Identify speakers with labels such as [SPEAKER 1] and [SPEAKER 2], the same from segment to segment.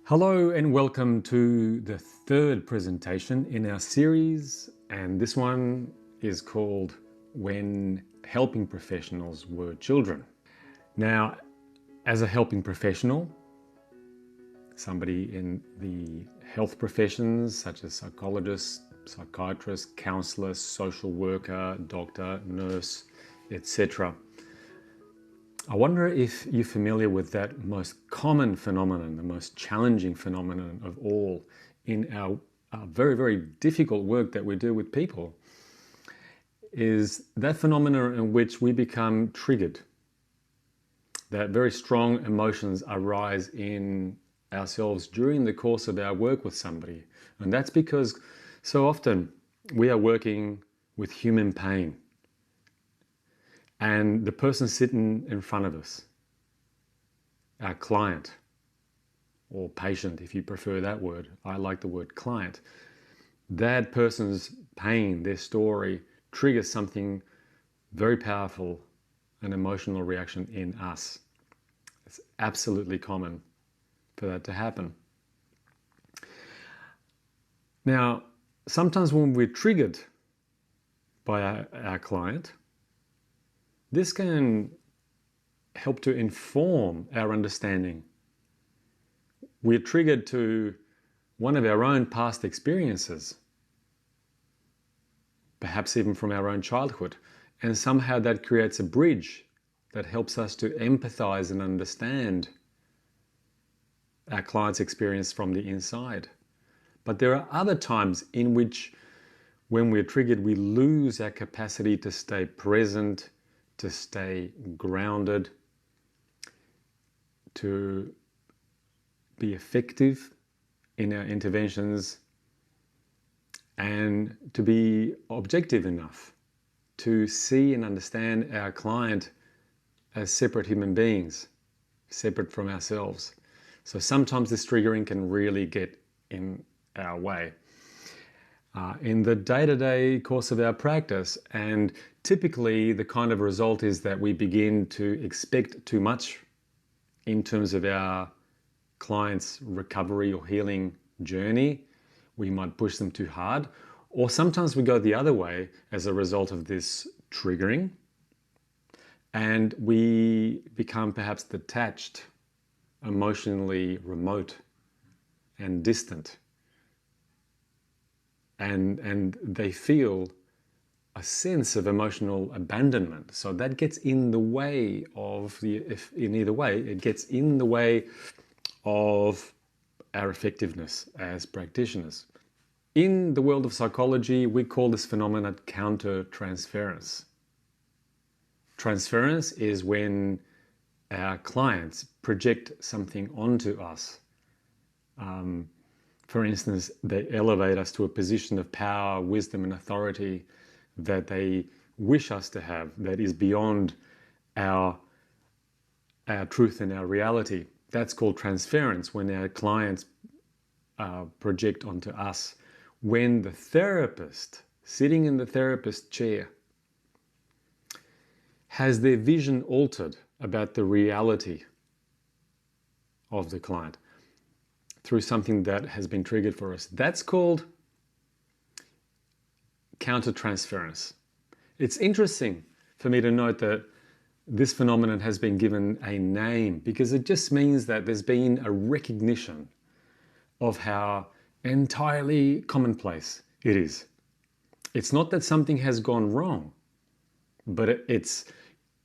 [SPEAKER 1] Hello and welcome to the third presentation in our series, and this one is called When Helping Professionals Were Children. Now, as a helping professional, somebody in the health professions such as psychologist, psychiatrist, counselor, social worker, doctor, nurse, etc. I wonder if you're familiar with that most common phenomenon, the most challenging phenomenon of all in our very, very difficult work that we do with people, is that phenomenon in which we become triggered, that very strong emotions arise in ourselves during the course of our work with somebody. And that's because so often we are working with human pain. And the person sitting in front of us, our client, or patient if you prefer that word, I like the word client, that person's pain, their story, triggers something very powerful, an emotional reaction in us. It's absolutely common for that to happen. Now, sometimes when we're triggered by our client, this can help to inform our understanding. We're triggered to one of our own past experiences, perhaps even from our own childhood, and somehow that creates a bridge that helps us to empathize and understand our client's experience from the inside. But there are other times in which, when we're triggered, we lose our capacity to stay present, to stay grounded, to be effective in our interventions, and to be objective enough to see and understand our client as separate human beings, separate from ourselves. So sometimes this triggering can really get in our way in the day-to-day course of our practice. And typically the kind of result is that we begin to expect too much in terms of our client's recovery or healing journey. We might push them too hard, or sometimes we go the other way as a result of this triggering, and we become perhaps detached, emotionally remote and distant. And they feel a sense of emotional abandonment. So that gets in the way of it gets in the way of our effectiveness as practitioners. In the world of psychology, we call this phenomenon counter-transference. Transference is when our clients project something onto us. For instance, they elevate us to a position of power, wisdom, and authority that they wish us to have, that is beyond our truth and our reality. That's called transference, when our clients project onto us. When the therapist, sitting in the therapist chair, has their vision altered about the reality of the client through something that has been triggered for us, that's called counter-transference. It's interesting for me to note that this phenomenon has been given a name, because it just means that there's been a recognition of how entirely commonplace it is. It's not that something has gone wrong, but it's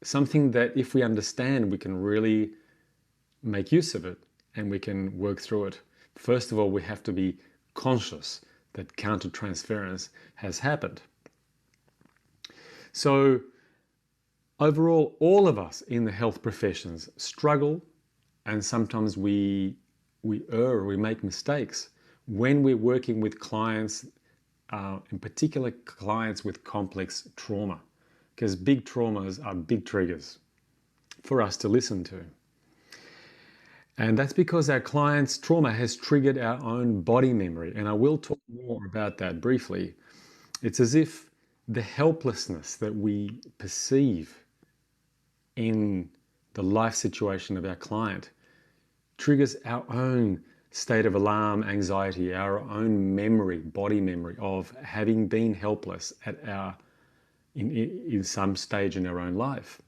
[SPEAKER 1] something that if we understand, we can really make use of it and we can work through it. First of all, we have to be conscious that counter-transference has happened. So overall, all of us in the health professions struggle, and sometimes we err, we make mistakes when we're working with clients, in particular clients with complex trauma, because big traumas are big triggers for us to listen to. And that's because our client's trauma has triggered our own body memory. And I will talk more about that briefly. It's as if the helplessness that we perceive in the life situation of our client triggers our own state of alarm, anxiety, our own memory, body memory of having been helpless in some stage in our own life.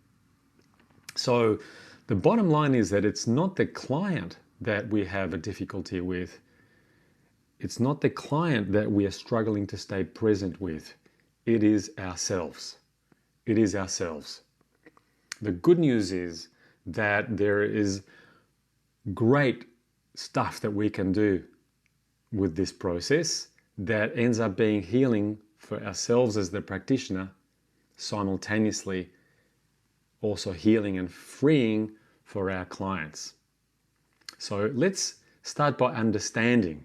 [SPEAKER 1] So the bottom line is that it's not the client that we have a difficulty with. It's not the client that we are struggling to stay present with. It is ourselves. It is ourselves. The good news is that there is great stuff that we can do with this process that ends up being healing for ourselves as the practitioner, simultaneously also healing and freeing for our clients. So let's start by understanding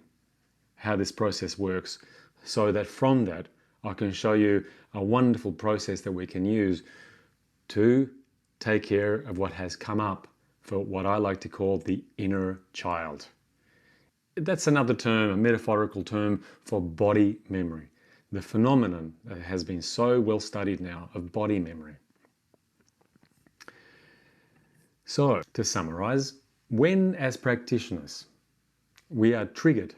[SPEAKER 1] how this process works, so that from that I can show you a wonderful process that we can use to take care of what has come up for what I like to call the inner child. That's another term, a metaphorical term for body memory, the phenomenon that has been so well studied now of body memory. So, to summarize, when as practitioners we are triggered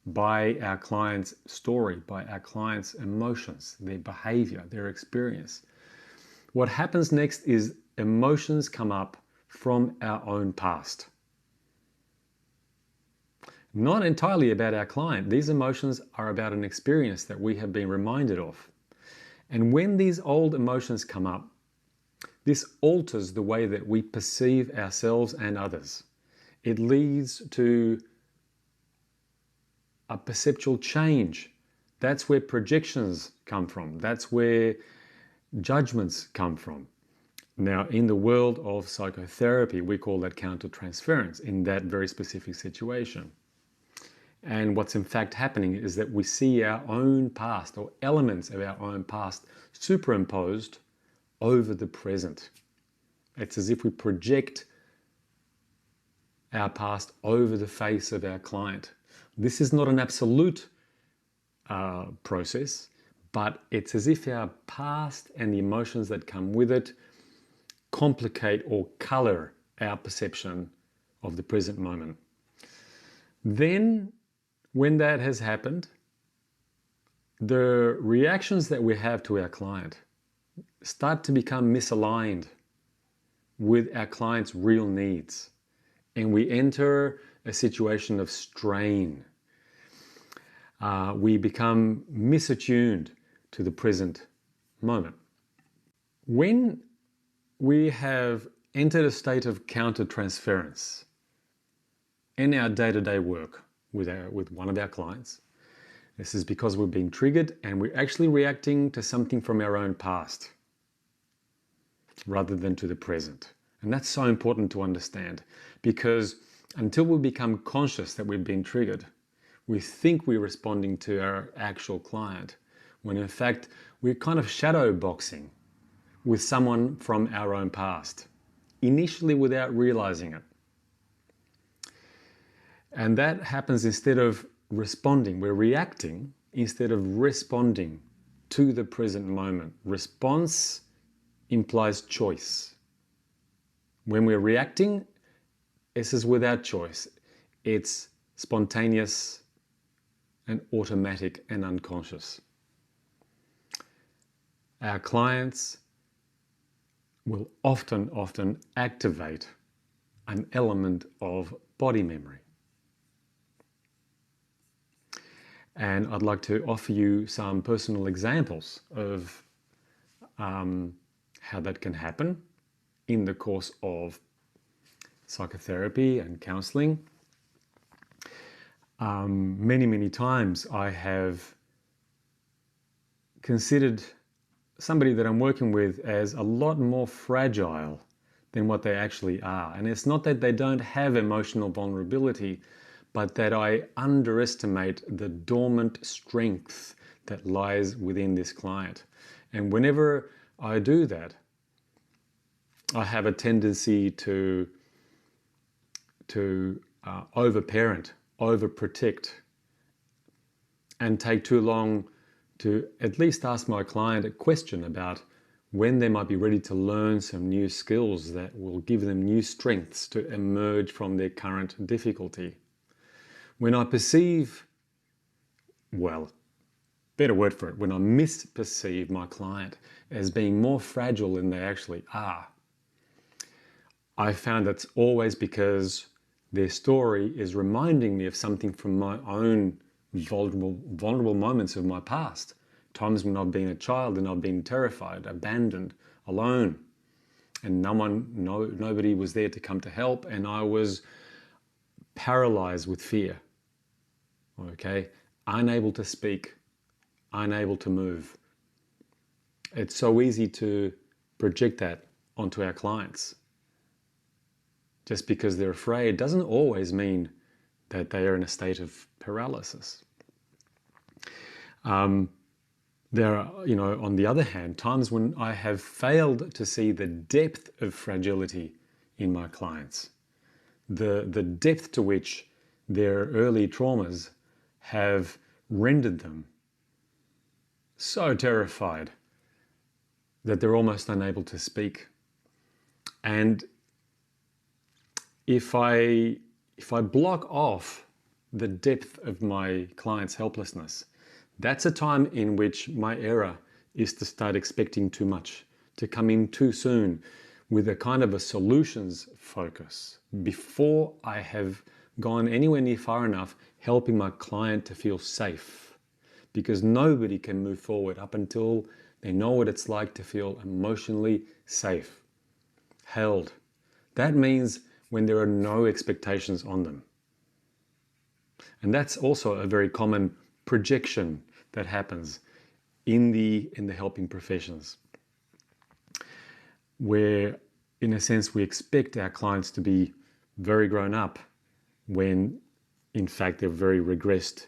[SPEAKER 1] by our client's story, by our client's emotions, their behavior, their experience, what happens next is emotions come up from our own past. Not entirely about our client. These emotions are about an experience that we have been reminded of. And when these old emotions come up, this alters the way that we perceive ourselves and others. It leads to a perceptual change. That's where projections come from. That's where judgments come from. Now, in the world of psychotherapy, we call that countertransference in that very specific situation. And what's in fact happening is that we see our own past, or elements of our own past, superimposed over the present. It's as if we project our past over the face of our client. This is not an absolute process, but it's as if our past and the emotions that come with it complicate or color our perception of the present moment. Then, when that has happened, the reactions that we have to our client start to become misaligned with our client's real needs. And we enter a situation of strain. We become misattuned to the present moment. When we have entered a state of countertransference in our day-to-day work with one of our clients, this is because we've been triggered and we're actually reacting to something from our own past rather than to the present. And that's so important to understand, because until we become conscious that we've been triggered, we think we're responding to our actual client, when in fact we're kind of shadow boxing with someone from our own past, initially without realizing it. And that happens instead of responding. We're reacting instead of responding to the present moment. Response implies choice. When we're reacting, this is without choice. It's spontaneous and automatic and unconscious. Our clients will often activate an element of body memory. And I'd like to offer you some personal examples of how that can happen in the course of psychotherapy and counseling. Many times I have considered somebody that I'm working with as a lot more fragile than what they actually are. And it's not that they don't have emotional vulnerability, but that I underestimate the dormant strength that lies within this client. And whenever I do that, I have a tendency to overparent, overprotect, and take too long to at least ask my client a question about when they might be ready to learn some new skills that will give them new strengths to emerge from their current difficulty. When I perceive, well, better word for it, when I misperceive my client as being more fragile than they actually are, I found that's always because their story is reminding me of something from my own vulnerable moments of my past. Times when I've been a child and I've been terrified, abandoned, alone, and nobody was there to come to help, and I was paralyzed with fear. Okay, unable to speak, unable to move. It's so easy to project that onto our clients. Just because they're afraid doesn't always mean that they are in a state of paralysis. There are, on the other hand, times when I have failed to see the depth of fragility in my clients, the depth to which their early traumas have rendered them so terrified that they're almost unable to speak. And if I block off the depth of my client's helplessness, that's a time in which my error is to start expecting too much, to come in too soon with a kind of a solutions focus before I have gone anywhere near far enough helping my client to feel safe. Because nobody can move forward up until they know what it's like to feel emotionally safe, held. That means when there are no expectations on them. And that's also a very common projection that happens in the helping professions, where in a sense we expect our clients to be very grown up when in fact they're very regressed,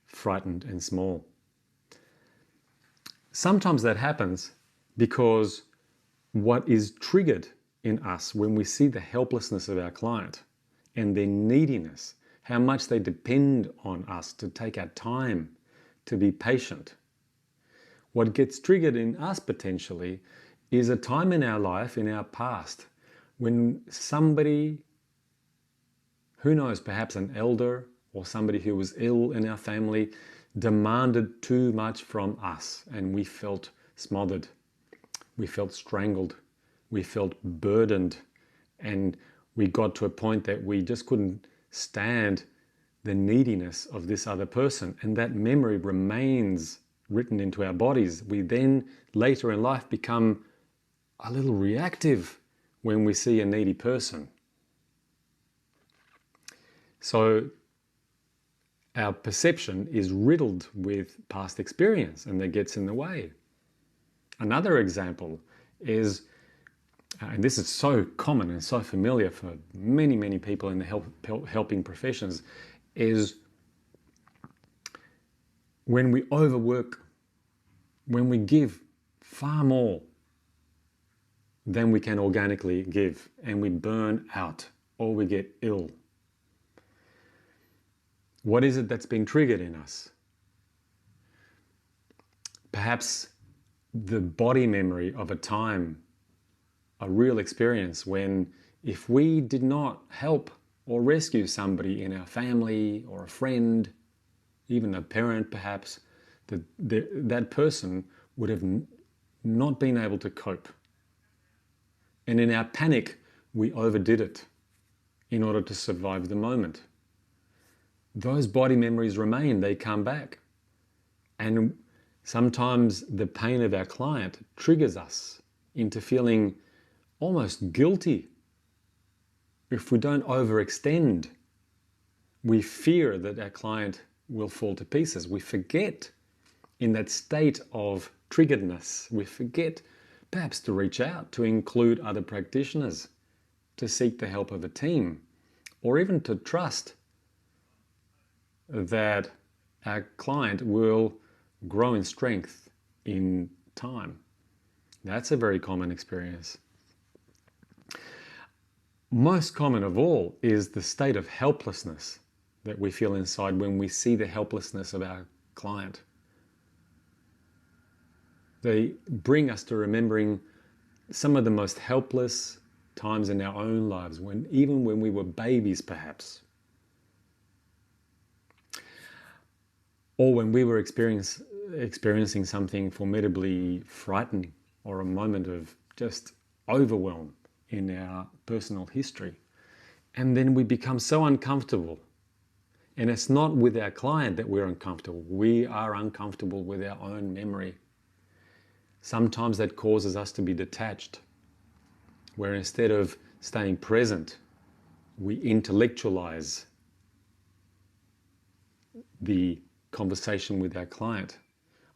[SPEAKER 1] frightened and small. Sometimes that happens because what is triggered in us when we see the helplessness of our client and their neediness, how much they depend on us to take our time, to be patient. What gets triggered in us potentially is a time in our life, in our past, when somebody, who knows, perhaps an elder or somebody who was ill in our family, demanded too much from us and we felt smothered, we felt strangled, we felt burdened, and we got to a point that we just couldn't stand the neediness of this other person, and that memory remains written into our bodies. We then later in life become a little reactive when we see a needy person. So our perception is riddled with past experience, and that gets in the way. Another example is, and this is so common and so familiar for many, many people in the helping professions, is when we overwork, when we give far more than we can organically give, and we burn out or we get ill. What is it that's being triggered in us? Perhaps the body memory of a time, a real experience when if we did not help or rescue somebody in our family or a friend, even a parent perhaps, that person would have not been able to cope. And in our panic, we overdid it in order to survive the moment. Those body memories remain, they come back. And sometimes the pain of our client triggers us into feeling almost guilty. If we don't overextend, we fear that our client will fall to pieces. We forget, in that state of triggeredness, we forget perhaps to reach out, to include other practitioners, to seek the help of a team, or even to trust that our client will grow in strength in time. That's a very common experience. Most common of all is the state of helplessness that we feel inside when we see the helplessness of our client. They bring us to remembering some of the most helpless times in our own lives, even when we were babies perhaps. Or when we were experiencing something formidably frightening, or a moment of just overwhelm in our personal history. And then we become so uncomfortable. And it's not with our client that we're uncomfortable. We are uncomfortable with our own memory. Sometimes that causes us to be detached, where instead of staying present, we intellectualize the conversation with our client,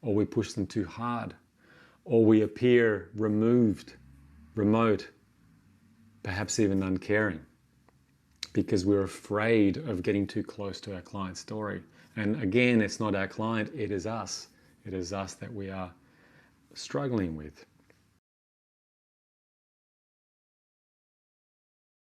[SPEAKER 1] or we push them too hard, or we appear removed, remote, perhaps even uncaring, because we're afraid of getting too close to our client's story. And again, it's not our client, it is us. It is us that we are struggling with.